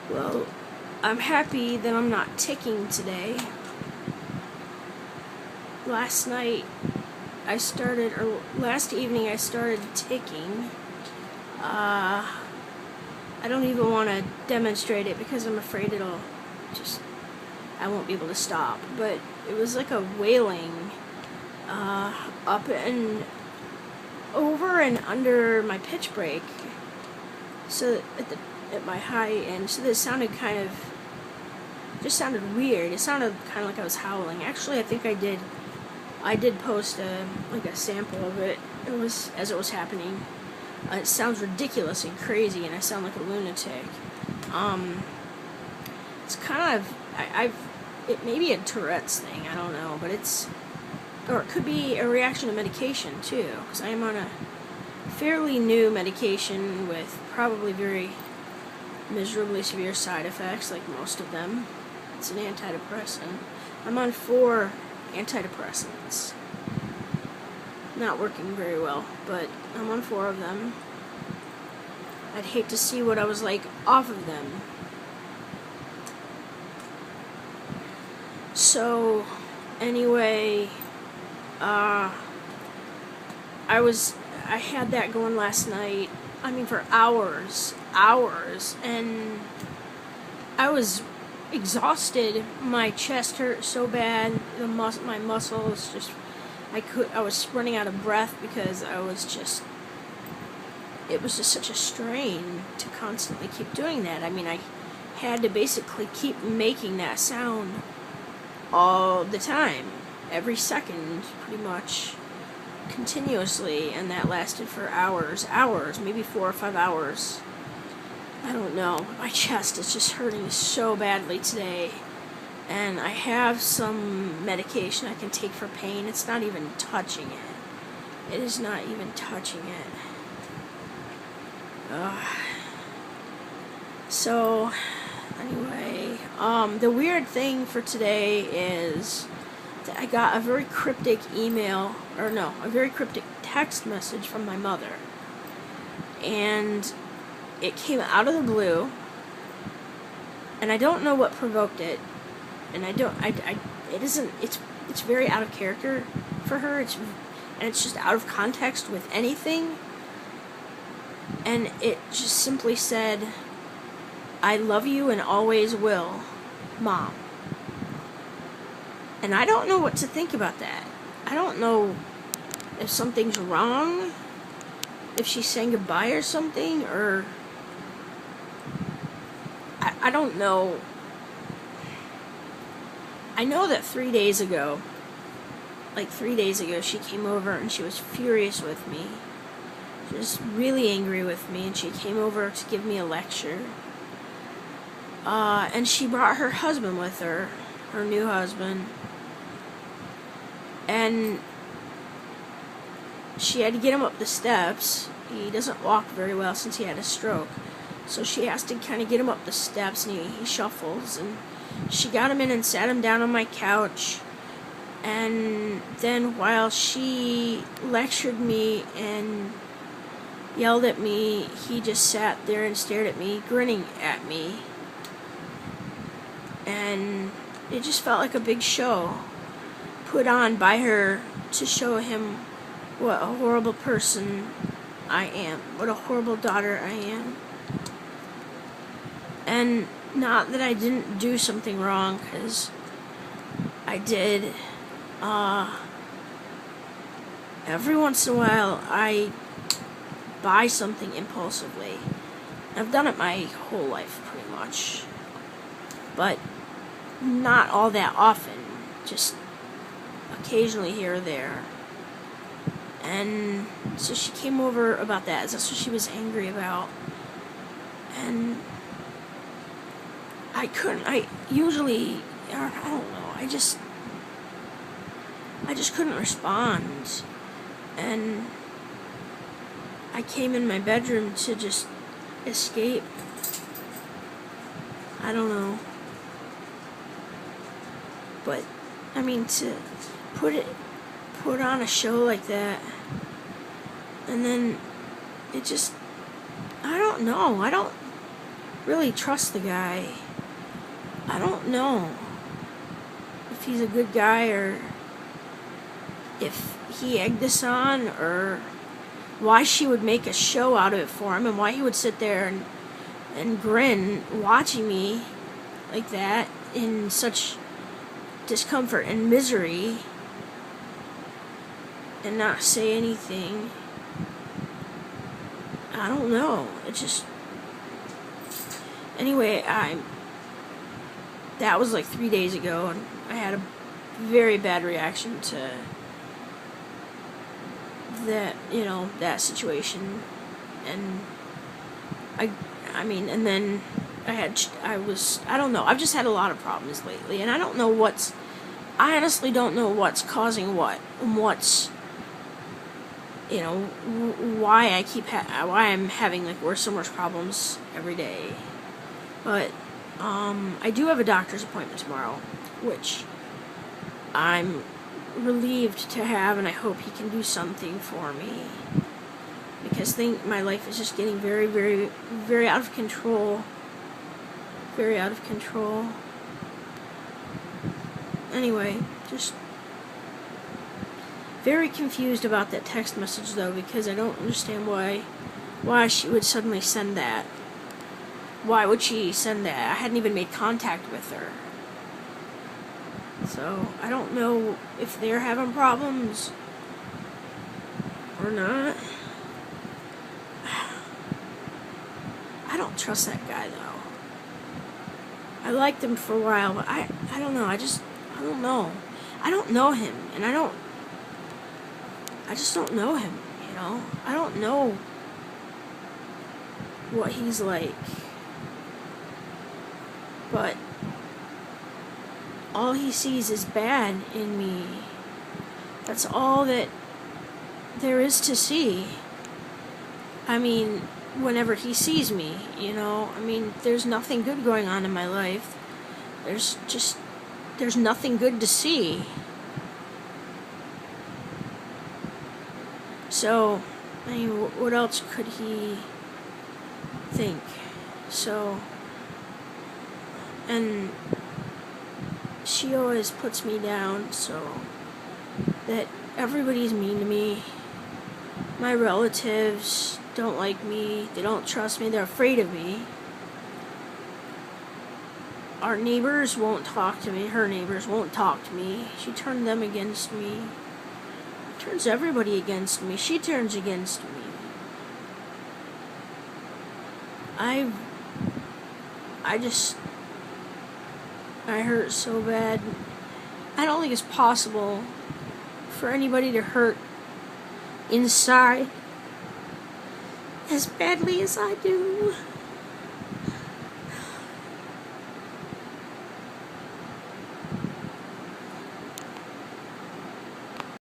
Well, I'm happy that I'm not ticking today. Last evening I started ticking. I don't even want to demonstrate it because I'm afraid I won't be able to stop. But it was like a wailing up and over and under my pitch break. So at my high end, so this sounded sounded weird. It sounded kind of like I was howling. Actually, I think I did post a sample of it. It was as it was happening. It sounds ridiculous and crazy, and I sound like a lunatic. It's kind of it may be a Tourette's thing. I don't know, but or it could be a reaction to medication too, because I am on a fairly new medication with probably very miserably severe side effects, like most of them. It's an antidepressant. I'm on 4 antidepressants. Not working very well, but I'm on 4 of them. I'd hate to see what I was like off of them. So, anyway, I had that going last night. I mean, for hours, and I was exhausted. My chest hurt so bad. My muscles I was running out of breath because it was just such a strain to constantly keep doing that. I mean, I had to basically keep making that sound all the time, every second, pretty much, continuously, and that lasted for hours, maybe 4 or 5 hours. I don't know. My chest is just hurting so badly today. And I have some medication I can take for pain. It's not even touching it. It is not even touching it. So, anyway, the weird thing for today is that I got a very cryptic a very cryptic text message from my mother. And it came out of the blue, and I don't know what provoked it. And it's very out of character for her. It's just out of context with anything. And it just simply said, "I love you and always will, Mom." And I don't know what to think about that. I don't know if something's wrong, if she's saying goodbye or something, or I don't know. I know that 3 days ago, she came over and she was furious with me. She was really angry with me, and she came over to give me a lecture. And she brought her husband with her new husband. And she had to get him up the steps. He doesn't walk very well since he had a stroke. So she has to kind of get him up the steps, and he shuffles, and she got him in and sat him down on my couch. And then while she lectured me and yelled at me, he just sat there and stared at me, grinning at me. And it just felt like a big show put on by her to show him what a horrible person I am, what a horrible daughter I am. And not that I didn't do something wrong, because I did. Every once in a while, I buy something impulsively. I've done it my whole life, pretty much. But not all that often. Just occasionally here or there. And so she came over about that. That's what she was angry about. And I don't know, I just couldn't respond. And I came in my bedroom to just escape. I don't know. But, I mean, to put on a show like that, and then it just, I don't know, really trust the guy. I don't know if he's a good guy or if he egged this on or why she would make a show out of it for him and why he would sit there and grin watching me like that in such discomfort and misery and not say anything. I don't know. It just... Anyway, that was like 3 days ago, and I had a very bad reaction to that, that situation. And I mean, and then I don't know, I've just had a lot of problems lately, and I honestly don't know what's causing what, and what's, why I'm having like worse and worse problems every day. But I do have a doctor's appointment tomorrow, which I'm relieved to have, and I hope he can do something for me, because my life is just getting very, very, very out of control. Very out of control. Anyway, just very confused about that text message, though, because I don't understand why she would suddenly send that. Why would she send that? I hadn't even made contact with her. So, I don't know if they're having problems or not. I don't trust that guy, though. I liked him for a while, but I don't know. I don't know. I don't know him, and I just don't know him, I don't know what he's like. But all he sees is bad in me. That's all that there is to see. I mean, whenever he sees me, I mean, there's nothing good going on in my life. There's nothing good to see. So, I mean, what else could he think? So, and she always puts me down, so that everybody's mean to me. My relatives don't like me, they don't trust me, they're afraid of me. Our neighbors won't talk to me, her neighbors won't talk to me. She turned them against me. Turns everybody against me. She turns against me. I hurt so bad. I don't think it's possible for anybody to hurt inside as badly as I do.